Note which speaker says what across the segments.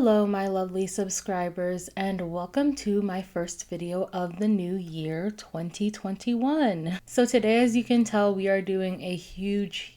Speaker 1: Hello my lovely subscribers and welcome to my first video of the new year 2021. So today, as you can tell, we are doing a huge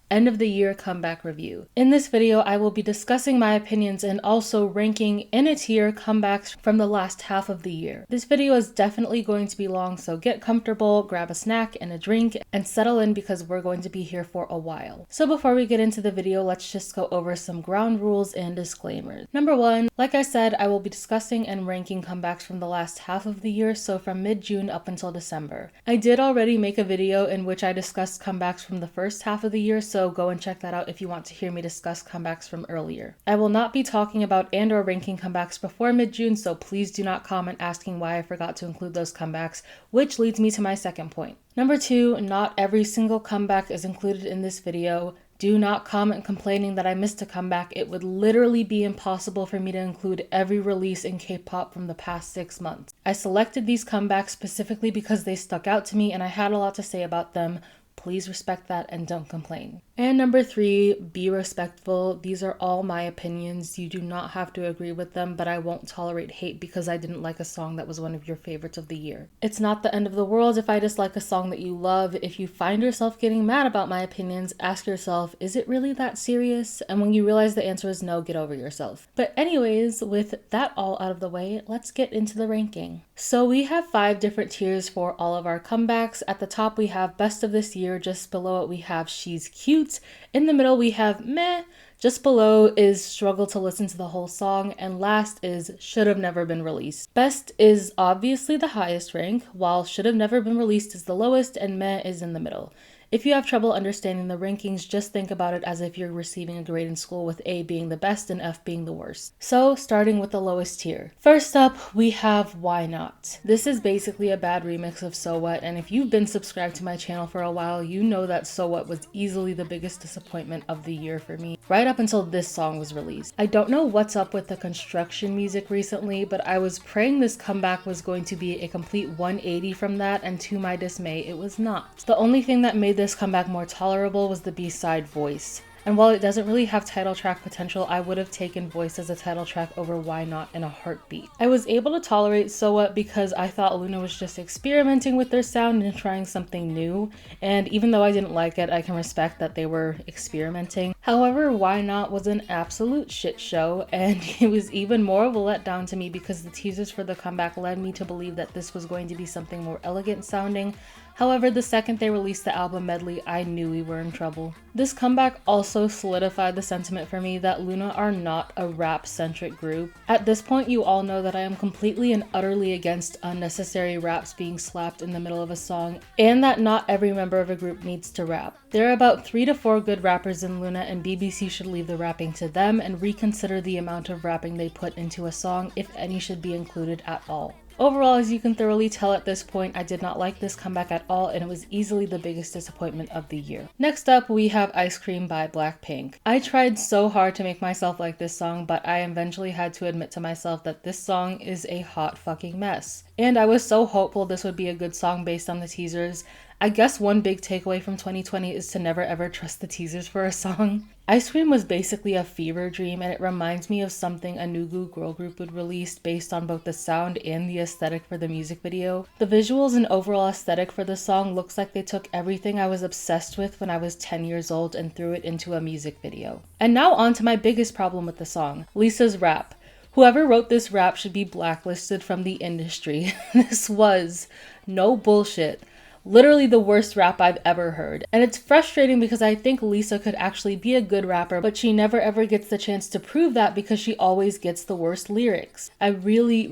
Speaker 1: end of the year comeback review. In this video, I will be discussing my opinions and also ranking in a tier comebacks from the last half of the year. This video is definitely going to be long, so get comfortable, grab a snack and a drink, and settle in because we're going to be here for a while. So before we get into the video, let's just go over some ground rules and disclaimers. Number one, like I said, I will be discussing and ranking comebacks from the last half of the year, so from mid-June up until December. I did already make a video in which I discussed comebacks from the first half of the year, so go and check that out if you want to hear me discuss comebacks from earlier. I will not be talking about and or ranking comebacks before mid-June, so please do not comment asking why I forgot to include those comebacks, which leads me to my second point. Number two, not every single comeback is included in this video. Do not comment complaining that I missed a comeback. It would literally be impossible for me to include every release in K-pop from the past 6 months. I selected these comebacks specifically because they stuck out to me and I had a lot to say about them. Please respect that and don't complain. And number three, be respectful. These are all my opinions. You do not have to agree with them, but I won't tolerate hate because I didn't like a song that was one of your favorites of the year. It's not the end of the world if I dislike a song that you love. If you find yourself getting mad about my opinions, ask yourself, is it really that serious? And when you realize the answer is no, get over yourself. But anyways, with that all out of the way, let's get into the ranking. So we have 5 different tiers for all of our comebacks. At the top we have Best of This Year. Just below it we have She's Cute. In the middle we have Meh. Just below is Struggle to Listen to the Whole Song, and last is Should Have Never Been Released. Best is obviously the highest rank, while Should Have Never Been Released is the lowest, and Meh is in the middle. If you have trouble understanding the rankings, just think about it as if you're receiving a grade in school with A being the best and F being the worst. So, starting with the lowest tier. First up, we have Why Not. This is basically a bad remix of So What, and if you've been subscribed to my channel for a while, you know that So What was easily the biggest disappointment of the year for me, right up until this song was released. I don't know what's up with the construction music recently, but I was praying this comeback was going to be a complete 180 from that, and to my dismay, it was not. The only thing that made this comeback more tolerable was the B-side Voice. And while it doesn't really have title track potential, I would have taken Voice as a title track over Why Not in a heartbeat. I was able to tolerate So What because I thought Loona was just experimenting with their sound and trying something new, and even though I didn't like it, I can respect that they were experimenting. However, Why Not was an absolute shit show, and it was even more of a letdown to me because the teasers for the comeback led me to believe that this was going to be something more elegant sounding. However, the second they released the album medley, I knew we were in trouble. This comeback also solidified the sentiment for me that Loona are not a rap-centric group. At this point, you all know that I am completely and utterly against unnecessary raps being slapped in the middle of a song, and that not every member of a group needs to rap. There are about 3 to 4 good rappers in Loona, and BBC should leave the rapping to them and reconsider the amount of rapping they put into a song, if any should be included at all. Overall, as you can thoroughly tell at this point, I did not like this comeback at all, and it was easily the biggest disappointment of the year. Next up, we have Ice Cream by Blackpink. I tried so hard to make myself like this song, but I eventually had to admit to myself that this song is a hot fucking mess. And I was so hopeful this would be a good song based on the teasers. I guess one big takeaway from 2020 is to never ever trust the teasers for a song. Ice Cream was basically a fever dream, and it reminds me of something a Nugu girl group would release based on both the sound and the aesthetic for the music video. The visuals and overall aesthetic for the song looks like they took everything I was obsessed with when I was 10 years old and threw it into a music video. And now on to my biggest problem with the song, Lisa's rap. Whoever wrote this rap should be blacklisted from the industry. This was, no bullshit, literally the worst rap I've ever heard. And it's frustrating because I think Lisa could actually be a good rapper, but she never ever gets the chance to prove that because she always gets the worst lyrics. I really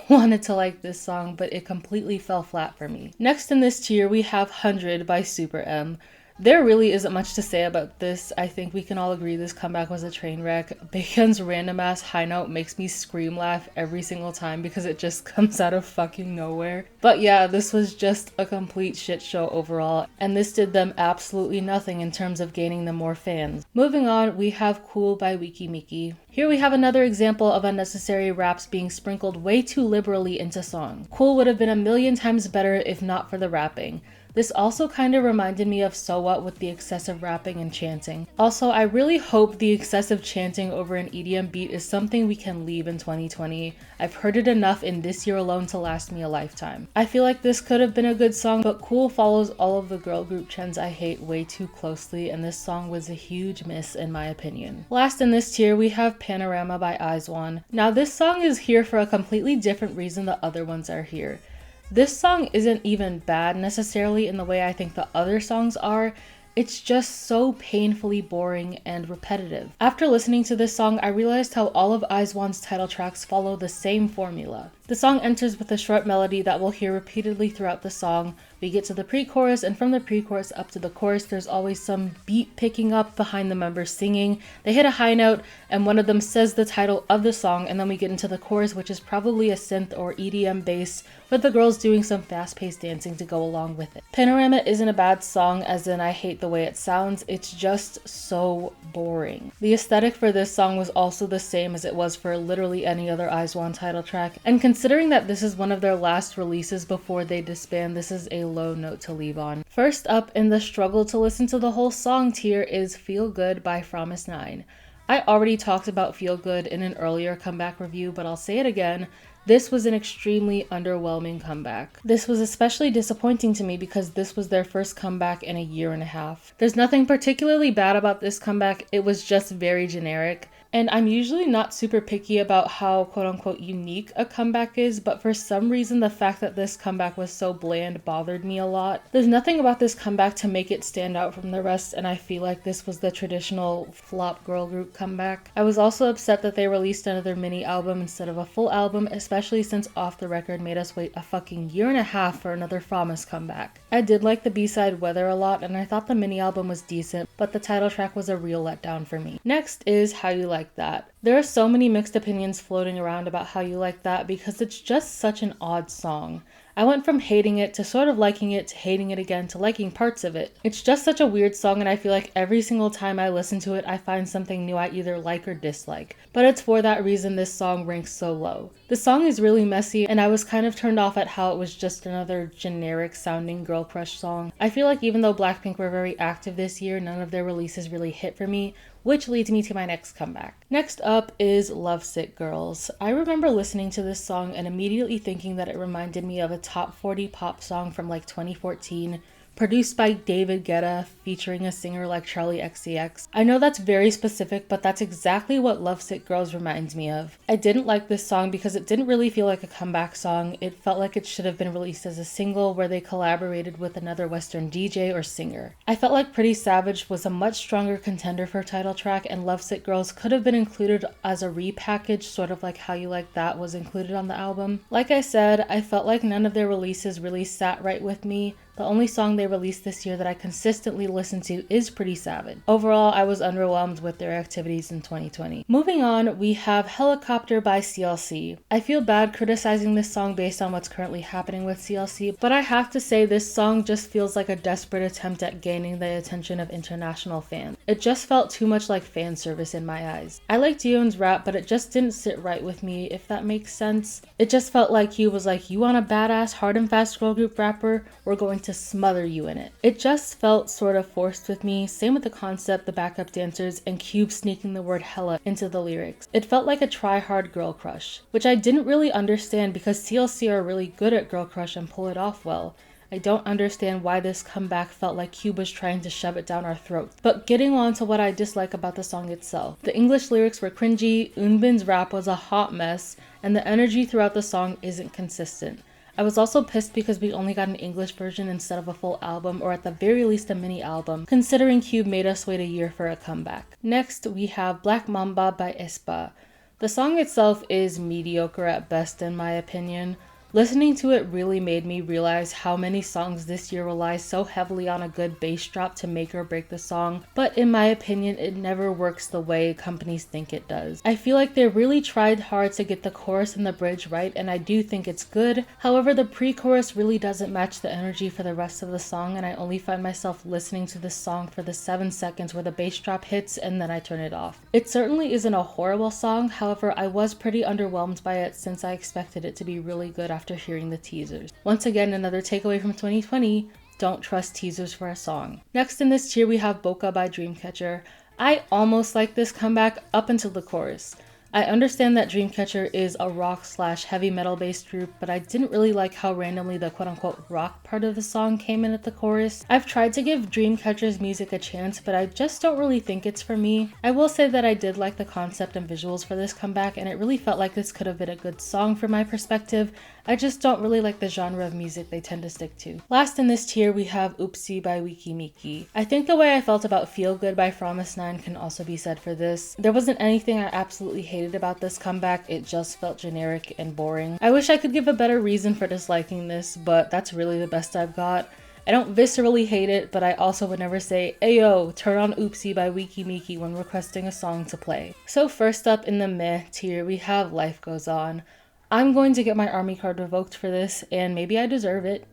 Speaker 1: wanted to like this song, but it completely fell flat for me. Next in this tier, we have 100 by SuperM. There really isn't much to say about this. I think we can all agree this comeback was a train wreck. Baekhyun's random ass high note makes me scream laugh every single time because it just comes out of fucking nowhere. But yeah, this was just a complete shit show overall, and this did them absolutely nothing in terms of gaining them more fans. Moving on, we have Cool by Wiki Miki. Here we have another example of unnecessary raps being sprinkled way too liberally into song. Cool would have been a million times better if not for the rapping. This also kind of reminded me of So What with the excessive rapping and chanting. Also, I really hope the excessive chanting over an EDM beat is something we can leave in 2020. I've heard it enough in this year alone to last me a lifetime. I feel like this could have been a good song, but Cool follows all of the girl group trends I hate way too closely, and this song was a huge miss in my opinion. Last in this tier, we have Panorama by IZ*ONE. Now this song is here for a completely different reason the other ones are here. This song isn't even bad necessarily in the way I think the other songs are, it's just so painfully boring and repetitive. After listening to this song, I realized how all of IZ*ONE's title tracks follow the same formula. The song enters with a short melody that we'll hear repeatedly throughout the song. We get to the pre-chorus, and from the pre-chorus up to the chorus, there's always some beat picking up behind the members singing. They hit a high note, and one of them says the title of the song, and then we get into the chorus, which is probably a synth or EDM bass, with the girls doing some fast-paced dancing to go along with it. Panorama isn't a bad song, as in I hate the way it sounds, it's just so boring. The aesthetic for this song was also the same as it was for literally any other IZ*ONE title track, and considering that this is one of their last releases before they disband, this is a low note to leave on. First up in the struggle to listen to the whole song tier is Feel Good by Fromis9. I already talked about Feel Good in an earlier comeback review, but I'll say it again. This was an extremely underwhelming comeback. This was especially disappointing to me because this was their first comeback in a year and a half. There's nothing particularly bad about this comeback, it was just very generic. And I'm usually not super picky about how quote-unquote unique a comeback is, but for some reason the fact that this comeback was so bland bothered me a lot. There's nothing about this comeback to make it stand out from the rest, and I feel like this was the traditional flop girl group comeback. I was also upset that they released another mini album instead of a full album, especially since Off the Record made us wait a fucking year and a half for another Fromis comeback. I did like the B-side Weather a lot, and I thought the mini album was decent, but the title track was a real letdown for me. Next is How You Like That. There are so many mixed opinions floating around about How You Like That because it's just such an odd song. I went from hating it to sort of liking it to hating it again to liking parts of it. It's just such a weird song, and I feel like every single time I listen to it I find something new I either like or dislike. But it's for that reason this song ranks so low. The song is really messy, and I was kind of turned off at how it was just another generic sounding girl crush song. I feel like even though Blackpink were very active this year, none of their releases really hit for me, which leads me to my next comeback. Next up is Lovesick Girls. I remember listening to this song and immediately thinking that it reminded me of a top 40 pop song from like 2014, produced by David Guetta, featuring a singer like Charli XCX. I know that's very specific, but that's exactly what Lovesick Girls reminds me of. I didn't like this song because it didn't really feel like a comeback song. It felt like it should have been released as a single where they collaborated with another Western DJ or singer. I felt like Pretty Savage was a much stronger contender for title track, and Lovesick Girls could have been included as a repackage, sort of like How You Like That was included on the album. Like I said, I felt like none of their releases really sat right with me. The only song they released this year that I consistently listen to is Pretty Savage. Overall, I was underwhelmed with their activities in 2020. Moving on, we have Helicopter by CLC. I feel bad criticizing this song based on what's currently happening with CLC, but I have to say this song just feels like a desperate attempt at gaining the attention of international fans. It just felt too much like fan service in my eyes. I liked Yoon's rap, but it just didn't sit right with me, if that makes sense. It just felt like he was like, you want a badass, hard and fast girl group rapper? We're going to smother you in it. It just felt sort of forced with me, same with the concept, the backup dancers, and Cube sneaking the word hella into the lyrics. It felt like a try-hard girl crush, which I didn't really understand because CLC are really good at girl crush and pull it off well. I don't understand why this comeback felt like Cube was trying to shove it down our throats. But getting on to what I dislike about the song itself. The English lyrics were cringy, Eunbin's rap was a hot mess, and the energy throughout the song isn't consistent. I was also pissed because we only got an English version instead of a full album, or at the very least a mini album, considering Cube made us wait a year for a comeback. Next, we have Black Mamba by aespa. The song itself is mediocre at best in my opinion. Listening to it really made me realize how many songs this year rely so heavily on a good bass drop to make or break the song, but in my opinion, it never works the way companies think it does. I feel like they really tried hard to get the chorus and the bridge right, and I do think it's good. However, the pre-chorus really doesn't match the energy for the rest of the song, and I only find myself listening to this song for the 7 seconds where the bass drop hits and then I turn it off. It certainly isn't a horrible song, however, I was pretty underwhelmed by it since I expected it to be really good after hearing the teasers. Once again, another takeaway from 2020, don't trust teasers for a song. Next in this tier we have Boca by Dreamcatcher. I almost like this comeback up until the chorus. I understand that Dreamcatcher is a rock/heavy metal based group, but I didn't really like how randomly the quote-unquote rock part of the song came in at the chorus. I've tried to give Dreamcatcher's music a chance, but I just don't really think it's for me. I will say that I did like the concept and visuals for this comeback, and it really felt like this could have been a good song from my perspective. I just don't really like the genre of music they tend to stick to. Last in this tier we have Oopsie by Wiki Miki. I think the way I felt about Feel Good by Fromis 9 can also be said for this. There wasn't anything I absolutely hated about this comeback, it just felt generic and boring. I wish I could give a better reason for disliking this, but that's really the best I've got. I don't viscerally hate it, but I also would never say, "Ayo, turn on Oopsie by Wiki Miki" when requesting a song to play. So first up in the meh tier we have Life Goes On. I'm going to get my army card revoked for this, and maybe I deserve it.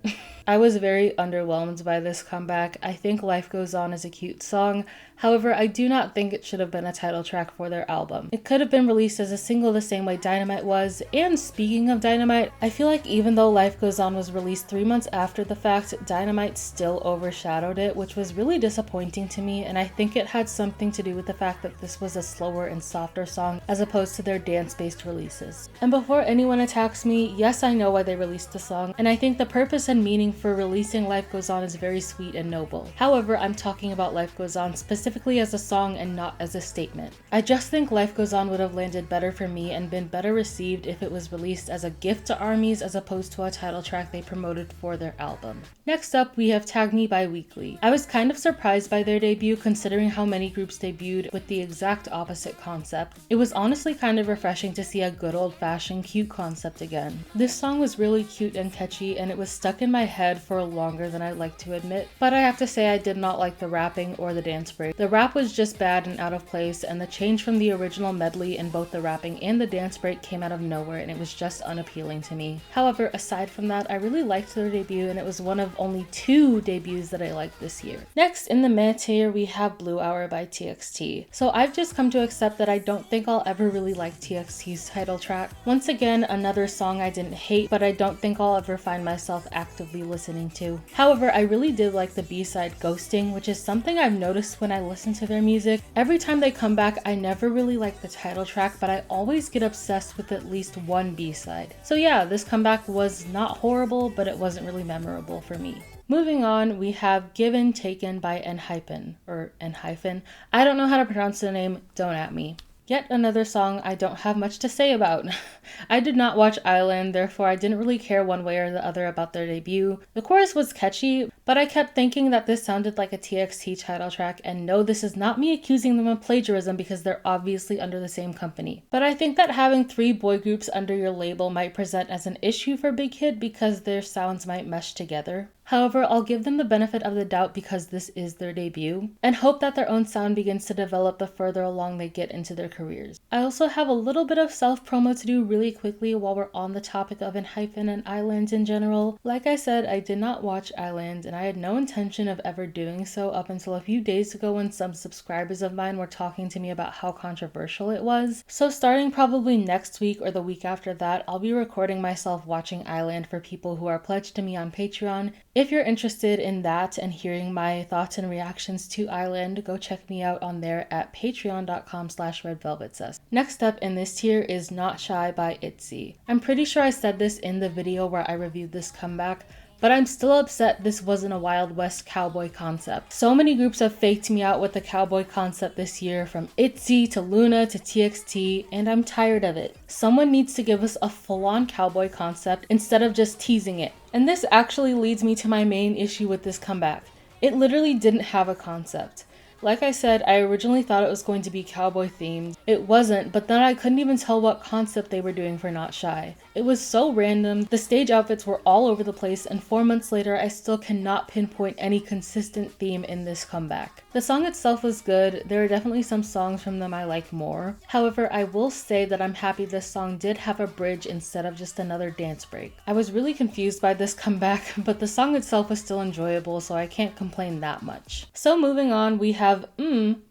Speaker 1: I was very underwhelmed by this comeback. I think Life Goes On is a cute song. However, I do not think it should have been a title track for their album. It could have been released as a single the same way Dynamite was, and speaking of Dynamite, I feel like even though Life Goes On was released 3 months after the fact, Dynamite still overshadowed it, which was really disappointing to me, and I think it had something to do with the fact that this was a slower and softer song as opposed to their dance-based releases. And before anyone attacks me, yes, I know why they released the song, and I think the purpose and meaning for releasing Life Goes On is very sweet and noble. However, I'm talking about Life Goes On specifically as a song and not as a statement. I just think Life Goes On would have landed better for me and been better received if it was released as a gift to ARMYs as opposed to a title track they promoted for their album. Next up, we have Tag Me by Weekly. I was kind of surprised by their debut considering how many groups debuted with the exact opposite concept. It was honestly kind of refreshing to see a good old-fashioned cute concept again. This song was really cute and catchy, and it was stuck in my head for longer than I'd like to admit, but I have to say I did not like the rapping or the dance break. The rap was just bad and out of place, and the change from the original medley in both the rapping and the dance break came out of nowhere, and it was just unappealing to me. However, aside from that, I really liked their debut, and it was one of only 2 debuts that I liked this year. Next in the meh tier, we have Blue Hour by TXT. So I've just come to accept that I don't think I'll ever really like TXT's title track. Once again, another song I didn't hate, but I don't think I'll ever find myself actively listening to. However, I really did like the B-side Ghosting, which is something I've noticed when I listen to their music. Every time they come back, I never really like the title track, but I always get obsessed with at least one B-side. So yeah, this comeback was not horrible, but it wasn't really memorable for me. Moving on, we have Given Taken by Hyphen, or Hyphen. I don't know how to pronounce the name, don't at me. Yet another song I don't have much to say about. I did not watch Island, therefore I didn't really care one way or the other about their debut. The chorus was catchy, but I kept thinking that this sounded like a TXT title track, and no, this is not me accusing them of plagiarism because they're obviously under the same company. But I think that having 3 boy groups under your label might present as an issue for Big Hit because their sounds might mesh together. However, I'll give them the benefit of the doubt because this is their debut, and hope that their own sound begins to develop the further along they get into their careers. I also have a little bit of self-promo to do really quickly while we're on the topic of Hyphen and Island in general. Like I said, I did not watch Island, and I had no intention of ever doing so up until a few days ago when some subscribers of mine were talking to me about how controversial it was. So starting probably next week or the week after that, I'll be recording myself watching Island for people who are pledged to me on Patreon. If you're interested in that and hearing my thoughts and reactions to Island, go check me out on there at patreon.com/redvelvetsus. Next up in this tier is Not Shy by Itsy. I'm pretty sure I said this in the video where I reviewed this comeback, but I'm still upset this wasn't a Wild West cowboy concept. So many groups have faked me out with the cowboy concept this year, from Itsy to Loona to TXT, and I'm tired of it. Someone needs to give us a full-on cowboy concept instead of just teasing it. And this actually leads me to my main issue with this comeback. It literally didn't have a concept. Like I said, I originally thought it was going to be cowboy themed. It wasn't, but then I couldn't even tell what concept they were doing for Not Shy. It was so random, the stage outfits were all over the place, and 4 months later I still cannot pinpoint any consistent theme in this comeback. The song itself was good, there are definitely some songs from them I like more. However, I will say that I'm happy this song did have a bridge instead of just another dance break. I was really confused by this comeback, but the song itself was still enjoyable, so I can't complain that much. So moving on, we have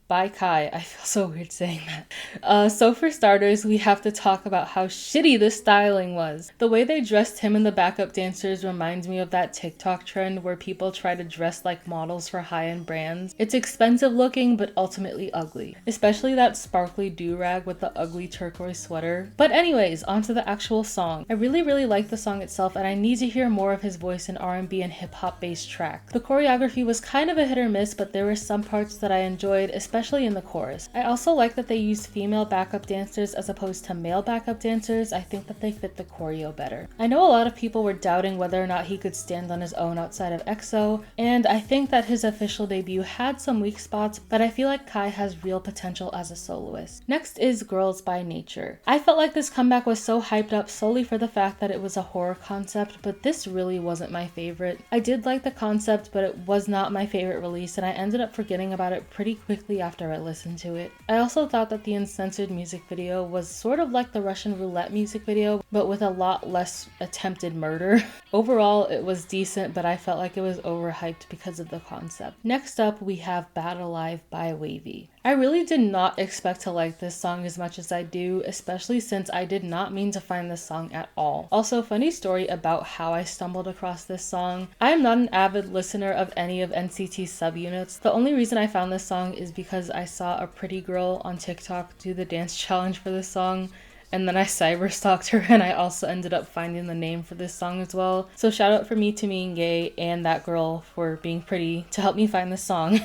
Speaker 1: by Kai. I feel so weird saying that. So for starters, we have to talk about how shitty the styling was. The way they dressed him and the backup dancers reminds me of that TikTok trend where people try to dress like models for high-end brands. It's expensive looking, but ultimately ugly. Especially that sparkly do-rag with the ugly turquoise sweater. But anyways, onto the actual song. I really like the song itself, and I need to hear more of his voice in R&B and hip-hop based tracks. The choreography was kind of a hit or miss, but there were some parts that I enjoyed, especially in the chorus. I also like that they used female backup dancers as opposed to male backup dancers. I think that they fit the choreo better. I know a lot of people were doubting whether or not he could stand on his own outside of EXO, and I think that his official debut had some weak spots, but I feel like Kai has real potential as a soloist. Next is Girls by Nature. I felt like this comeback was so hyped up solely for the fact that it was a horror concept, but this really wasn't my favorite. I did like the concept, but it was not my favorite release, and I ended up forgetting about it pretty quickly after I listened to it. I also thought that the uncensored music video was sort of like the Russian roulette music video, but with a lot less attempted murder. Overall, it was decent, but I felt like it was overhyped because of the concept. Next up, we have Bad Alive by Wavy. I really did not expect to like this song as much as I do, especially since I did not mean to find this song at all. Also, funny story about how I stumbled across this song. I am not an avid listener of any of NCT's subunits. The only reason I found this song is because I saw a pretty girl on TikTok do the dance challenge for this song, and then I cyber stalked her, and I also ended up finding the name for this song as well. So shout out for me to being gay and that girl for being pretty to help me find this song.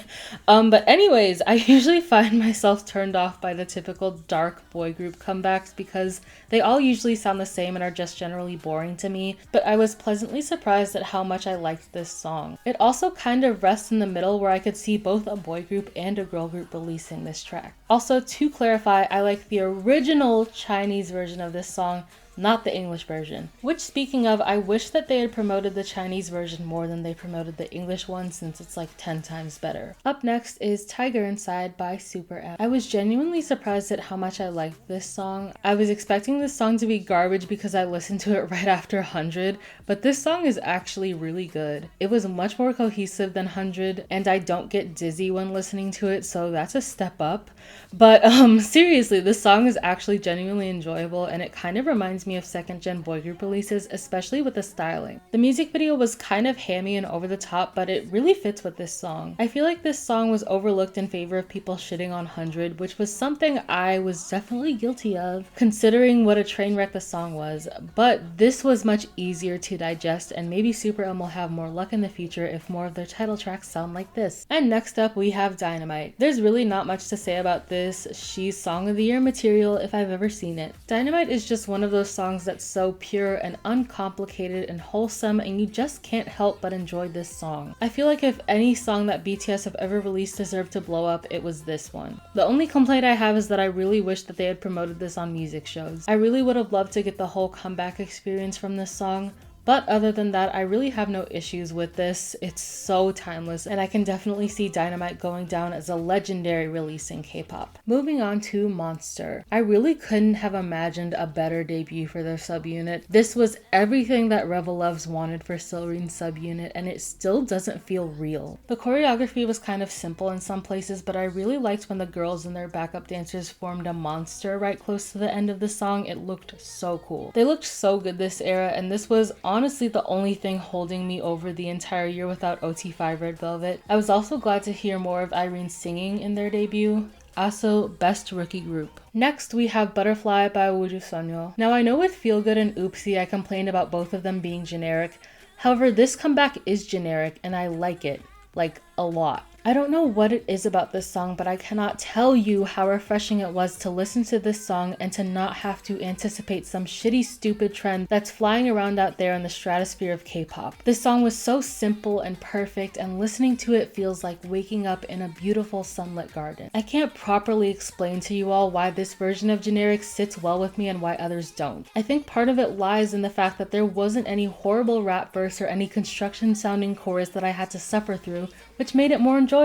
Speaker 1: But anyways, I usually find myself turned off by the typical dark boy group comebacks because they all usually sound the same and are just generally boring to me, but I was pleasantly surprised at how much I liked this song. It also kind of rests in the middle where I could see both a boy group and a girl group releasing this track. Also, to clarify, I like the original Chinese version of this song, not the English version. Which, speaking of, I wish that they had promoted the Chinese version more than they promoted the English one, since it's like 10 times better. Up next is Tiger Inside by SuperM. I was genuinely surprised at how much I liked this song. I was expecting this song to be garbage because I listened to it right after 100, but this song is actually really good. It was much more cohesive than 100, and I don't get dizzy when listening to it, so that's a step up. But seriously, this song is actually genuinely enjoyable, and it kind of reminds me of second gen boy group releases, especially with the styling. The music video was kind of hammy and over the top, but it really fits with this song. I feel like this song was overlooked in favor of people shitting on 100, which was something I was definitely guilty of, considering what a train wreck the song was, but this was much easier to digest, and maybe SuperM will have more luck in the future if more of their title tracks sound like this. And next up, we have Dynamite. There's really not much to say about this. She's Song of the Year material if I've ever seen it. Dynamite is just one of those songs that's so pure and uncomplicated and wholesome, and you just can't help but enjoy this song. I feel like if any song that BTS have ever released deserved to blow up, it was this one. The only complaint I have is that I really wish that they had promoted this on music shows. I really would have loved to get the whole comeback experience from this song. But other than that, I really have no issues with this. It's so timeless, and I can definitely see Dynamite going down as a legendary release in K-pop. Moving on to Monster. I really couldn't have imagined a better debut for their subunit. This was everything that Rebel Loves wanted for seulrene's subunit, and it still doesn't feel real. The choreography was kind of simple in some places, but I really liked when the girls and their backup dancers formed a monster right close to the end of the song. It looked so cool. They looked so good this era, and this was honestly the only thing holding me over the entire year without OT5 Red Velvet. I was also glad to hear more of Irene singing in their debut. Also, best rookie group. Next, we have Butterfly by Wooju Sonyo. Now, I know with Feel Good and Oopsie, I complained about both of them being generic. However, this comeback is generic, and I like it. Like, a lot. I don't know what it is about this song, but I cannot tell you how refreshing it was to listen to this song and to not have to anticipate some shitty stupid trend that's flying around out there in the stratosphere of K-pop. This song was so simple and perfect, and listening to it feels like waking up in a beautiful sunlit garden. I can't properly explain to you all why this version of Generic sits well with me and why others don't. I think part of it lies in the fact that there wasn't any horrible rap verse or any construction sounding chorus that I had to suffer through, which made it more enjoyable.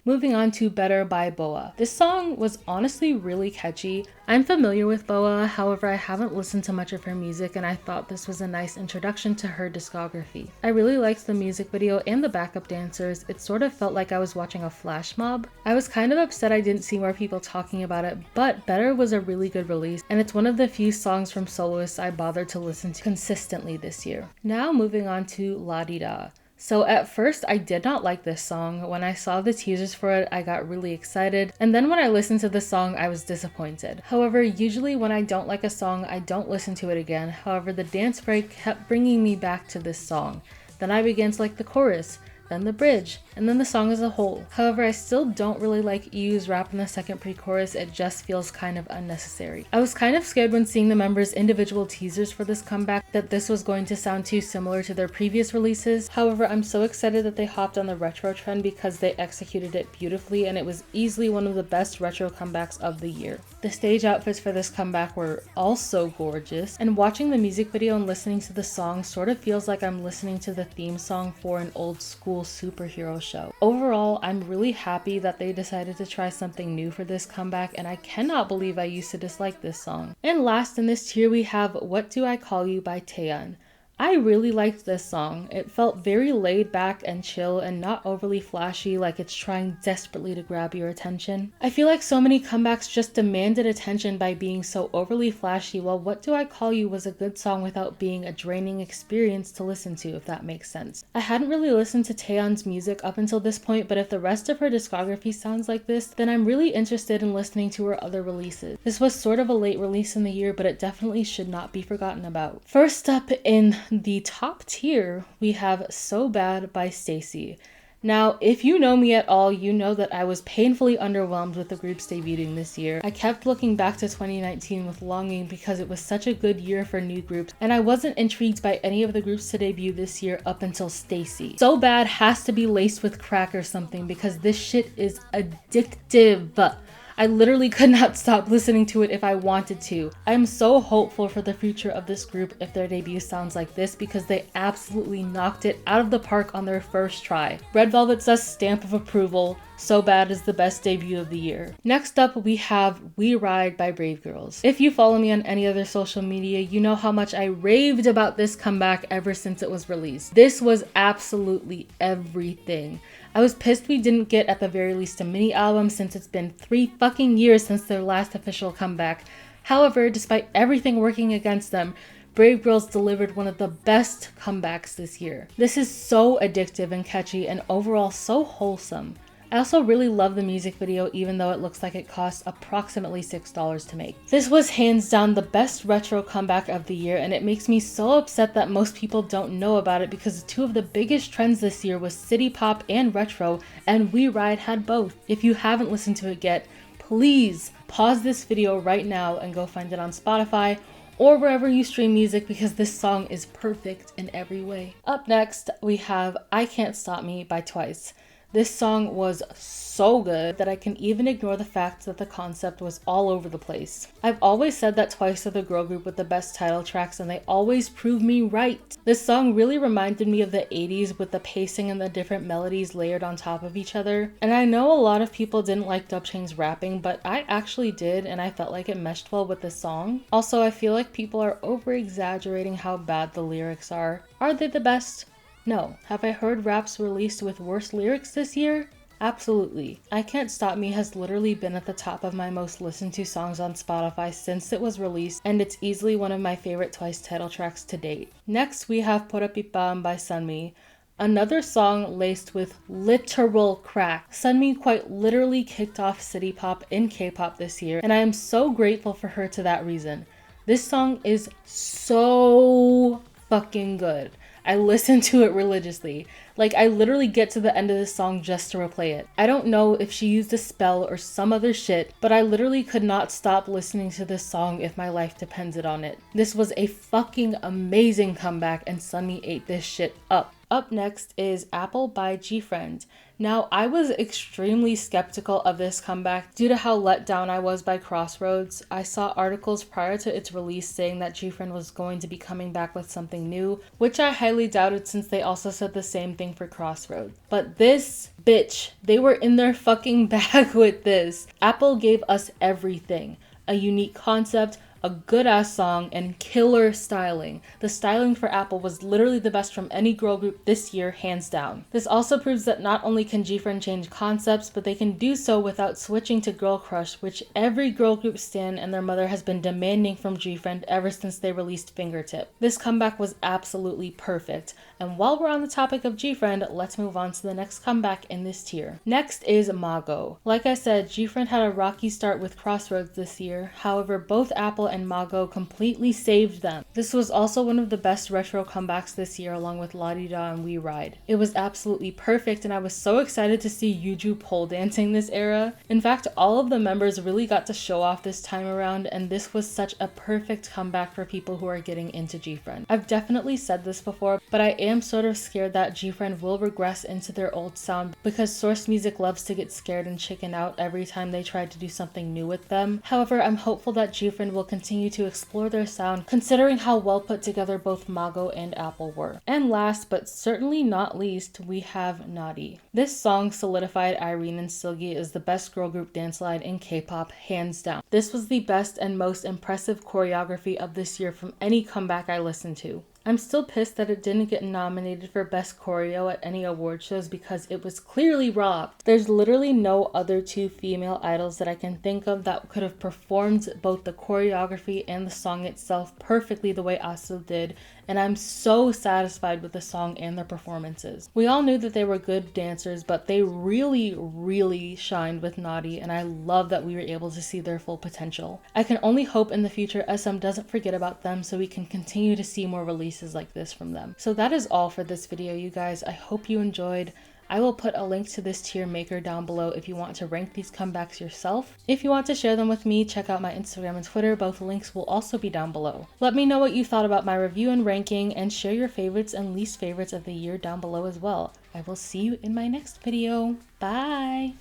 Speaker 1: Moving on to Better by Boa. This song was honestly really catchy. I'm familiar with Boa, however I haven't listened to much of her music, and I thought this was a nice introduction to her discography. I really liked the music video and the backup dancers. It sort of felt like I was watching a flash mob. I was kind of upset I didn't see more people talking about it, but Better was a really good release, and it's one of the few songs from soloists I bothered to listen to consistently this year. Now moving on to La Di Da. So at first I did not like this song. When I saw the teasers for it, I got really excited, and then when I listened to the song, I was disappointed. However, usually when I don't like a song, I don't listen to it again. However, the dance break kept bringing me back to this song. Then I began to like the chorus, then the bridge, and then the song as a whole. However, I still don't really like EU's rap in the second pre-chorus. It just feels kind of unnecessary. I was kind of scared when seeing the members' individual teasers for this comeback that this was going to sound too similar to their previous releases. However, I'm so excited that they hopped on the retro trend because they executed it beautifully, and it was easily one of the best retro comebacks of the year. The stage outfits for this comeback were also gorgeous, and watching the music video and listening to the song sort of feels like I'm listening to the theme song for an old school superhero show. Overall, I'm really happy that they decided to try something new for this comeback, and I cannot believe I used to dislike this song. And last in this tier we have What Do I Call You by Taeyeon. I really liked this song. It felt very laid back and chill and not overly flashy like it's trying desperately to grab your attention. I feel like so many comebacks just demanded attention by being so overly flashy, while What Do I Call You was a good song without being a draining experience to listen to, if that makes sense. I hadn't really listened to Taeyeon's music up until this point, but if the rest of her discography sounds like this, then I'm really interested in listening to her other releases. This was sort of a late release in the year, but it definitely should not be forgotten about. First up in the top tier, we have So Bad by STAYC. Now, if you know me at all, you know that I was painfully underwhelmed with the groups debuting this year. I kept looking back to 2019 with longing because it was such a good year for new groups, and I wasn't intrigued by any of the groups to debut this year up until STAYC. So Bad has to be laced with crack or something because this shit is addictive. I literally could not stop listening to it if I wanted to. I'm so hopeful for the future of this group if their debut sounds like this, because they absolutely knocked it out of the park on their first try. Red Velvet's stamp of approval. So Bad is the best debut of the year. Next up, we have We Ride by Brave Girls. If you follow me on any other social media, you know how much I raved about this comeback ever since it was released. This was absolutely everything. I was pissed we didn't get at the very least a mini album since it's been 3 fucking years since their last official comeback. However, despite everything working against them, Brave Girls delivered one of the best comebacks this year. This is so addictive and catchy and overall so wholesome. I also really love the music video, even though it looks like it costs approximately $6 to make. This was hands down the best retro comeback of the year, and it makes me so upset that most people don't know about it because 2 of the biggest trends this year was city pop and retro, and We Ride had both. If you haven't listened to it yet, please pause this video right now and go find it on Spotify or wherever you stream music, because this song is perfect in every way. Up next, we have I Can't Stop Me by Twice. This song was so good that I can even ignore the fact that the concept was all over the place. I've always said that Twice are the girl group with the best title tracks, and they always prove me right. This song really reminded me of the 80s with the pacing and the different melodies layered on top of each other. And I know a lot of people didn't like Dubchain's rapping, but I actually did, and I felt like it meshed well with the song. Also, I feel like people are over-exaggerating how bad the lyrics are. Are they the best? No. Have I heard raps released with worse lyrics this year? Absolutely. I Can't Stop Me has literally been at the top of my most listened to songs on Spotify since it was released, and it's easily one of my favorite Twice title tracks to date. Next, we have Porapipam by Sunmi, another song laced with literal crack. Sunmi quite literally kicked off city pop in K-pop this year, and I am so grateful for her to that reason. This song is so fucking good. I listen to it religiously. Like, I literally get to the end of this song just to replay it. I don't know if she used a spell or some other shit, but I literally could not stop listening to this song if my life depended on it. This was a fucking amazing comeback, and Sunmi ate this shit up. Up next is Apple by GFRIEND. Now, I was extremely skeptical of this comeback due to how let down I was by Crossroads. I saw articles prior to its release saying that GFRIEND was going to be coming back with something new, which I highly doubted since they also said the same thing for Crossroads. But this bitch, they were in their fucking bag with this. Apple gave us everything. A unique concept, a good ass song, and killer styling. The styling for Apple was literally the best from any girl group this year, hands down. This also proves that not only can GFRIEND change concepts, but they can do so without switching to girl crush, which every girl group stan and their mother has been demanding from GFRIEND ever since they released Fingertip. This comeback was absolutely perfect. And while we're on the topic of GFRIEND, let's move on to the next comeback in this tier. Next is MAGO. Like I said, GFRIEND had a rocky start with Crossroads this year. However, both Apple and MAGO completely saved them. This was also one of the best retro comebacks this year, along with La Di Da and We Ride. It was absolutely perfect, and I was so excited to see Yuju pole dancing this era. In fact, all of the members really got to show off this time around, and this was such a perfect comeback for people who are getting into GFRIEND. I've definitely said this before, but I am sort of scared that GFRIEND will regress into their old sound because Source Music loves to get scared and chicken out every time they try to do something new with them. However, I'm hopeful that GFRIEND will continue to explore their sound, considering how well put together both MAGO and Apple were. And last but certainly not least, we have NINDI. This song solidified Irene and Seulgi as the best girl group dance line in K-pop, hands down. This was the best and most impressive choreography of this year from any comeback I listened to. I'm still pissed that it didn't get nominated for Best Choreo at any award shows because it was clearly robbed. There's literally no other two female idols that I can think of that could have performed both the choreography and the song itself perfectly the way Asu did, and I'm so satisfied with the song and their performances. We all knew that they were good dancers, but they really shined with NINDI, and I love that we were able to see their full potential. I can only hope in the future SM doesn't forget about them so we can continue to see more releases like this from them. So that is all for this video, you guys. I hope you enjoyed. I will put a link to this tier maker down below if you want to rank these comebacks yourself. If you want to share them with me, check out my Instagram and Twitter. Both links will also be down below. Let me know what you thought about my review and ranking, and share your favorites and least favorites of the year down below as well. I will see you in my next video. Bye!